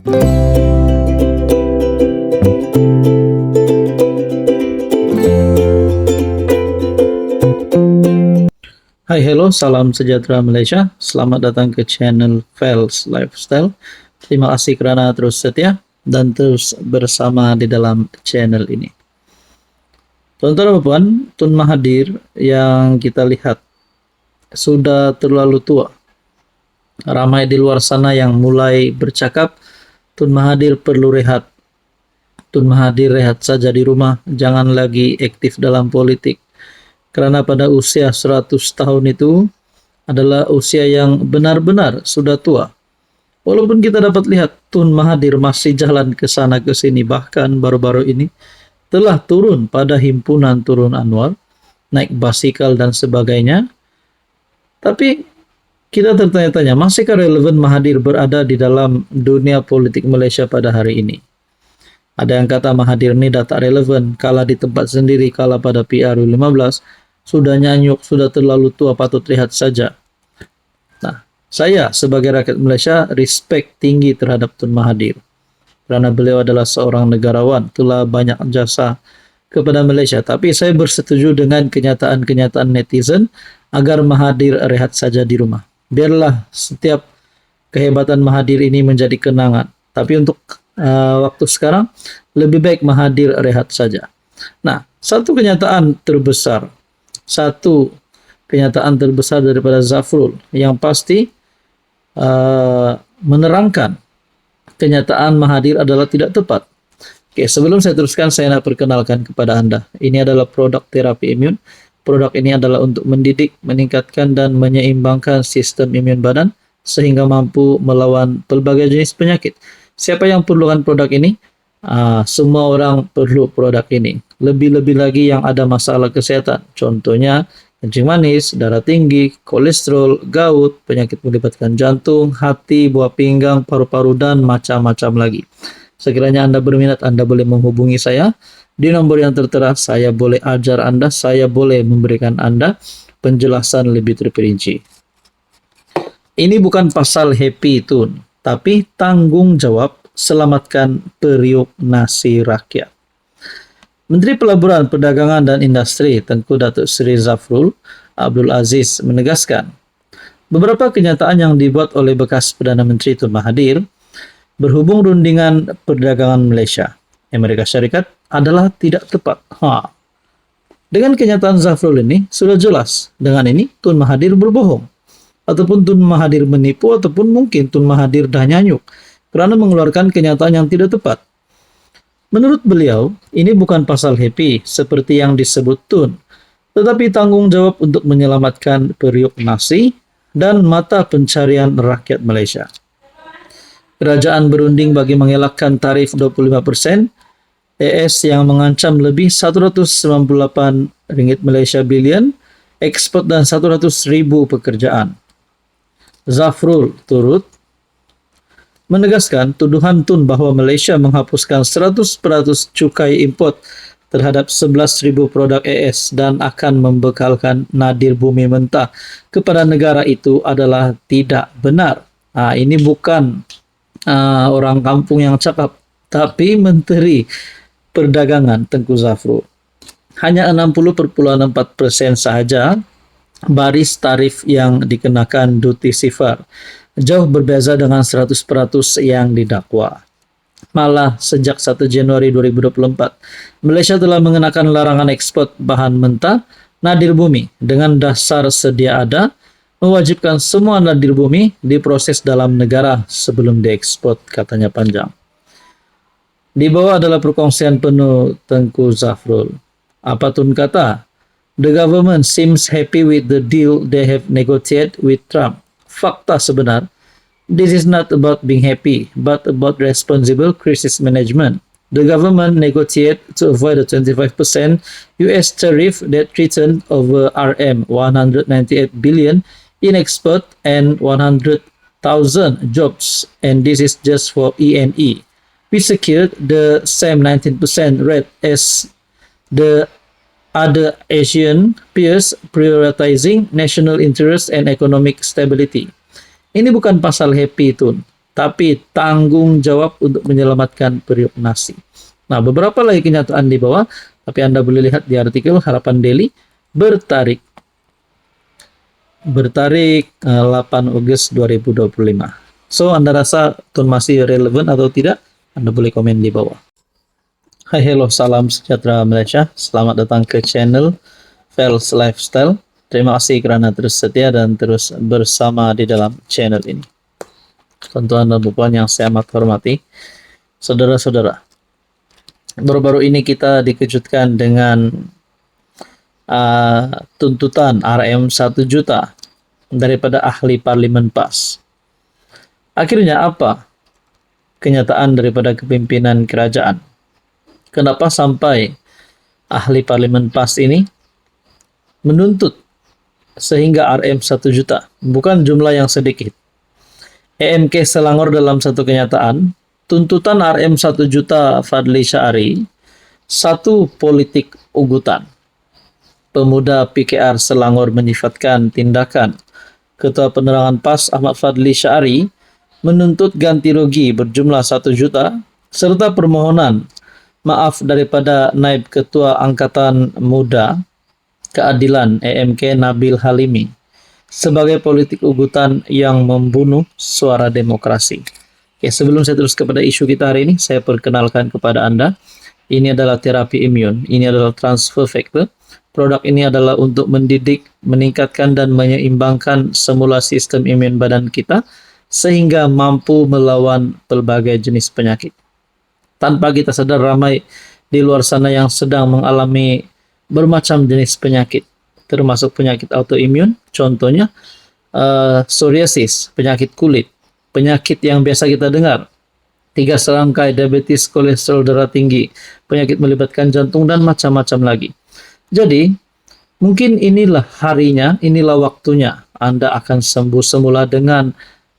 Hai, hello, salam sejahtera Malaysia. Selamat datang ke channel Fels Lifestyle. Terima kasih kerana terus setia dan terus bersama di dalam channel ini. Tuan-tuan dan puan, Tun Mahathir yang kita lihat sudah terlalu tua. Ramai di luar sana yang mulai bercakap, Tun Mahathir perlu rehat. Tun Mahathir rehat saja di rumah, jangan lagi aktif dalam politik. Kerana pada usia 100 tahun itu adalah usia yang benar-benar sudah tua. Walaupun kita dapat lihat Tun Mahathir masih jalan ke sana ke sini, bahkan baru-baru ini telah turun pada himpunan turun annual, naik basikal dan sebagainya. Tapi kita tertanya-tanya, masihkah relevan Mahathir berada di dalam dunia politik Malaysia pada hari ini? Ada yang kata Mahathir ini dah tak relevan, kala di tempat sendiri, kala pada PRU15, sudah nyanyuk, sudah terlalu tua, patut rehat saja. Nah, saya sebagai rakyat Malaysia respect tinggi terhadap Tun Mahathir. Kerana beliau adalah seorang negarawan, telah banyak jasa kepada Malaysia. Tapi saya bersetuju dengan kenyataan-kenyataan netizen agar Mahathir rehat saja di rumah. Biarlah setiap kehebatan Mahathir ini menjadi kenangan. Tapi untuk waktu sekarang, lebih baik Mahathir rehat saja. Nah, satu kenyataan terbesar daripada Zafrul yang pasti menerangkan kenyataan Mahathir adalah tidak tepat. Oke, sebelum saya teruskan, saya nak perkenalkan kepada anda. Ini adalah produk terapi imun. Produk ini adalah untuk mendidik, meningkatkan dan menyeimbangkan sistem imun badan sehingga mampu melawan pelbagai jenis penyakit. Siapa yang perlukan produk ini? Semua orang perlu produk ini. Lebih-lebih lagi yang ada masalah kesehatan. Contohnya, kencing manis, darah tinggi, kolesterol, gout, penyakit melibatkan jantung, hati, buah pinggang, paru-paru, dan macam-macam lagi. Sekiranya anda berminat, anda boleh menghubungi saya. Di nomor yang tertera, saya boleh ajar anda, saya boleh memberikan anda penjelasan lebih terperinci. Ini bukan pasal happy Tun, tapi tanggung jawab selamatkan periuk nasi rakyat. Menteri Pelaburan, Perdagangan dan Industri Tengku Datuk Seri Zafrul Abdul Aziz menegaskan, beberapa kenyataan yang dibuat oleh bekas Perdana Menteri Tun Mahathir berhubung rundingan perdagangan Malaysia Amerika Syarikat adalah tidak tepat. Dengan kenyataan Zafrul ini sudah jelas, dengan ini Tun Mahathir berbohong, ataupun Tun Mahathir menipu, ataupun mungkin Tun Mahathir dah nyanyuk kerana mengeluarkan kenyataan yang tidak tepat. Menurut beliau, ini bukan pasal happy seperti yang disebut Tun, tetapi tanggung jawab untuk menyelamatkan periuk nasi dan mata pencarian rakyat Malaysia. Kerajaan berunding bagi mengelakkan tarif 25%, AS yang mengancam lebih 198 ringgit Malaysia bilion, ekspor dan 100,000 pekerjaan. Zafrul turut menegaskan tuduhan Tun bahawa Malaysia menghapuskan 100% cukai import terhadap 11,000 produk AS dan akan membekalkan nadir bumi mentah kepada negara itu adalah tidak benar. Ini bukan orang kampung yang cakap, tapi Menteri Perdagangan Tengku Zafrul. Hanya 60.4% sahaja baris tarif yang dikenakan duty sifar, jauh berbeza dengan 100% yang didakwa. Malah sejak 1 Januari 2024, Malaysia telah mengenakan larangan ekspor bahan mentah nadir bumi dengan dasar sedia ada, mewajibkan semua nadir bumi diproses dalam negara sebelum diekspor, katanya panjang. Di bawah adalah perkongsian penuh Tengku Zafrul. Apa Tun kata? The government seems happy with the deal they have negotiated with Trump. Fakta sebenar, this is not about being happy, but about responsible crisis management. The government negotiated to avoid a 25% US tariff that threatened over RM198 billion in export and 100,000 jobs, and this is just for E&E. We secured the same 19% rate as the other Asian peers, prioritizing national interest and economic stability. Ini bukan pasal happy Tun, tapi tanggung jawab untuk menyelamatkan periuk nasi. Nah, beberapa lagi kenyataan di bawah, tapi Anda boleh lihat di artikel Harapan Daily, bertarik 8 Agustus 2025. So, Anda rasa Tun masih relevan atau tidak? Anda boleh komen di bawah. Hai, hello, salam sejahtera Malaysia. Selamat datang ke channel Fels Lifestyle. Terima kasih kerana terus setia dan terus bersama di dalam channel ini. Tuan-tuan dan puan yang saya amat hormati, saudara-saudara, baru-baru ini kita dikejutkan dengan tuntutan RM 1 juta daripada ahli parlimen PAS. Akhirnya apa kenyataan daripada kepimpinan kerajaan? Kenapa sampai ahli parlimen PAS ini menuntut sehingga RM 1 juta? Bukan jumlah yang sedikit. EMK Selangor dalam satu kenyataan, tuntutan RM 1 juta Fadli Syari, satu politik ugutan. Pemuda PKR Selangor menyifatkan tindakan Ketua Penerangan PAS Ahmad Fadli Syari menuntut ganti rugi berjumlah 1 juta serta permohonan maaf daripada Naib Ketua Angkatan Muda Keadilan EMK Nabil Halimi sebagai politik ugutan yang membunuh suara demokrasi. Oke, sebelum saya terus kepada isu kita hari ini, saya perkenalkan kepada Anda, ini adalah terapi imun, ini adalah transfer factor. Produk ini adalah untuk mendidik, meningkatkan dan menyeimbangkan semula sistem imun badan kita sehingga mampu melawan pelbagai jenis penyakit. Tanpa kita sadar, ramai di luar sana yang sedang mengalami bermacam jenis penyakit, termasuk penyakit autoimun, contohnya psoriasis, penyakit kulit, penyakit yang biasa kita dengar, 3 serangkai, diabetes, kolesterol darah tinggi, penyakit melibatkan jantung, dan macam-macam lagi. Jadi, mungkin inilah harinya, inilah waktunya Anda akan sembuh semula dengan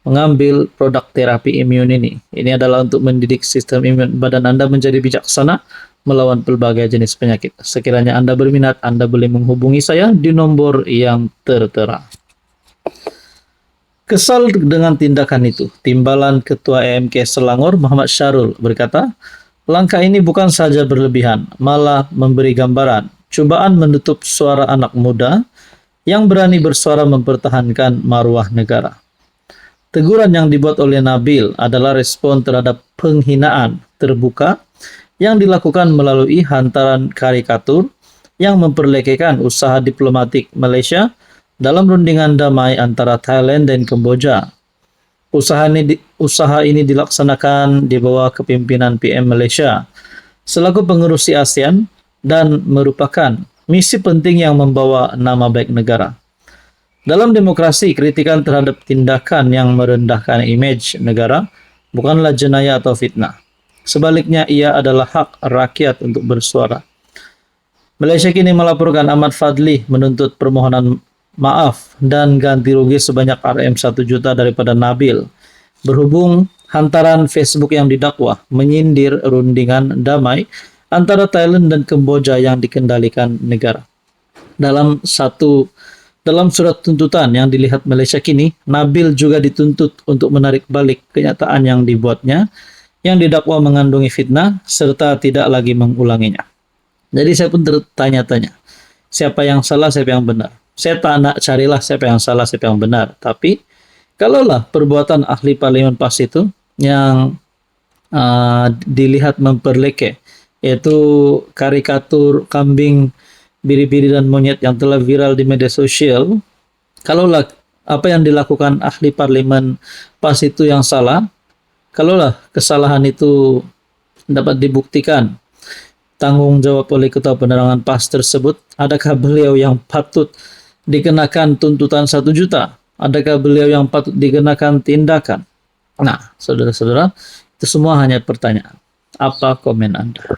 mengambil produk terapi imun ini. Ini adalah untuk mendidik sistem imun badan Anda menjadi bijaksana melawan pelbagai jenis penyakit. Sekiranya Anda berminat, Anda boleh menghubungi saya di nomor yang tertera. Kesal dengan tindakan itu, Timbalan Ketua EMK Selangor Muhammad Syarul berkata, langkah ini bukan saja berlebihan, malah memberi gambaran cobaan menutup suara anak muda yang berani bersuara mempertahankan maruah negara. Teguran yang dibuat oleh Nabil adalah respon terhadap penghinaan terbuka yang dilakukan melalui hantaran karikatur yang memperlekehkan usaha diplomatik Malaysia dalam rundingan damai antara Thailand dan Kemboja. Usaha ini dilaksanakan di bawah kepimpinan PM Malaysia selaku pengerusi ASEAN dan merupakan misi penting yang membawa nama baik negara. Dalam demokrasi, kritikan terhadap tindakan yang merendahkan imej negara bukanlah jenayah atau fitnah. Sebaliknya, ia adalah hak rakyat untuk bersuara. Malaysia kini melaporkan Ahmad Fadli menuntut permohonan maaf dan ganti rugi sebanyak RM 1 juta daripada Nabil. Berhubung hantaran Facebook yang didakwa menyindir rundingan damai antara Thailand dan Kemboja yang dikendalikan negara. Dalam surat tuntutan yang dilihat Malaysia kini, Nabil juga dituntut untuk menarik balik kenyataan yang dibuatnya yang didakwa mengandungi fitnah serta tidak lagi mengulanginya. Jadi saya pun tertanya-tanya, siapa yang salah, siapa yang benar? Saya tak nak carilah siapa yang salah, siapa yang benar. Tapi kalaulah perbuatan ahli parlimen PAS itu yang dilihat memperlekeh, yaitu karikatur kambing, biri-biri dan monyet yang telah viral di media sosial, kalaulah apa yang dilakukan ahli parlimen PAS itu yang salah, kalaulah kesalahan itu dapat dibuktikan tanggung jawab oleh Ketua Penerangan PAS tersebut, adakah beliau yang patut dikenakan tuntutan 1 juta? Adakah beliau yang patut dikenakan tindakan? Nah, saudara-saudara, itu semua hanya pertanyaan. Apa komen Anda?